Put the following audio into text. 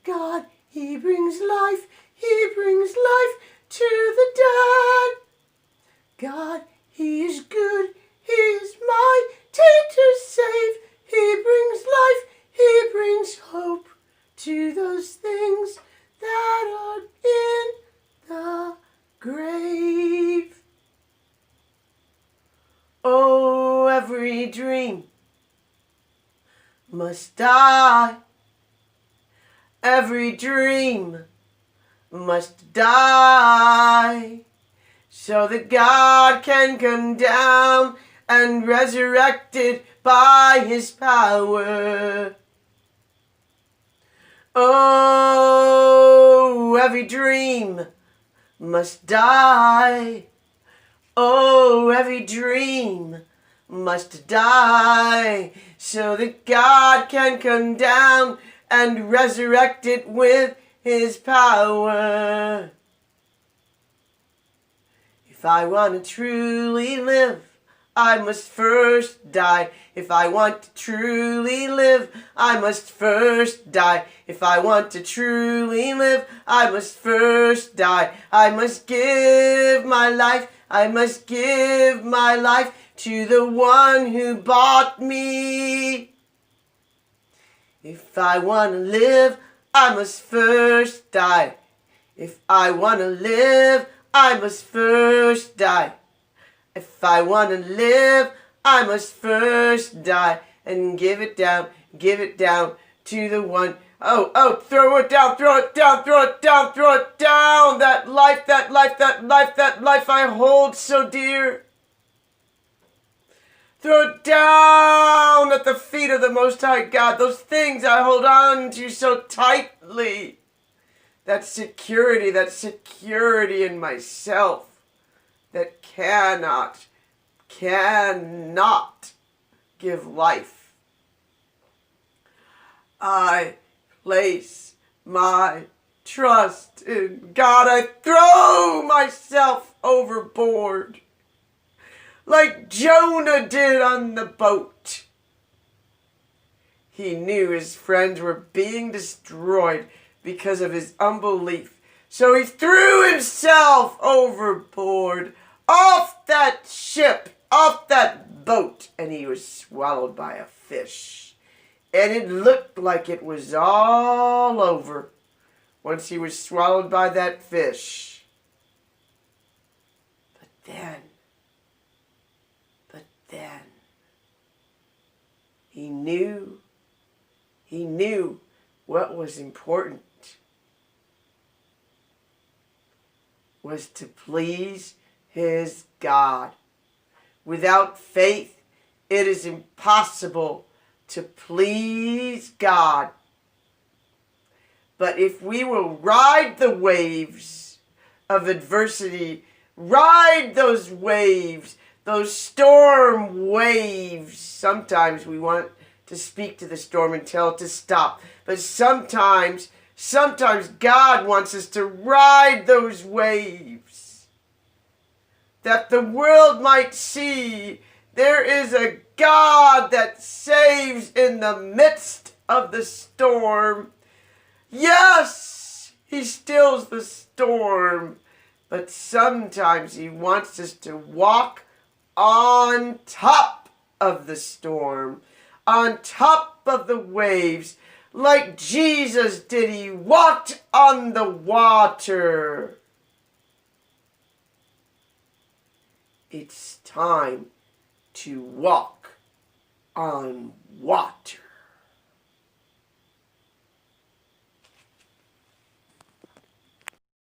God, He brings life. He brings life to the dead. God, He is good. He is mighty to save. He brings life. He brings hope to those things that are in the grave. Oh, every dream must die. Every dream must die, so that God can come down and resurrect it by His power. Oh, every dream must die. Oh, every dream must die, so that God can come down and resurrect it with His power. If I want to truly live, I must first die. If I want to truly live, I must first die. If I want to truly live, I must first die. I must give my life. I must give my life to the one who bought me. If I want to live, I must first die. If I want to live, I must first die. If I want to live, I must first die and give it down to the one. Oh, throw it down, throw it down, throw it down, throw it down. That life, that life, that life, that life I hold so dear. Throw it down at the feet of the Most High God. Those things I hold on to so tightly. That security in myself that cannot give life. I place my trust in God. I throw myself overboard like Jonah did on the boat. He knew his friends were being destroyed because of his unbelief. So he threw himself overboard, off that ship, off that boat, and he was swallowed by a fish. And it looked like it was all over once he was swallowed by that fish. But then, he knew what was important was to please his God. Without faith, it is impossible to please God. But if we will ride the waves of adversity, ride those waves, those storm waves. Sometimes we want to speak to the storm and tell it to stop. But sometimes God wants us to ride those waves. That the world might see there is a God that saves in the midst of the storm. Yes, He stills the storm. But sometimes He wants us to walk on top of the storm, on top of the waves, like Jesus did. He walked on the water. It's time to walk on water.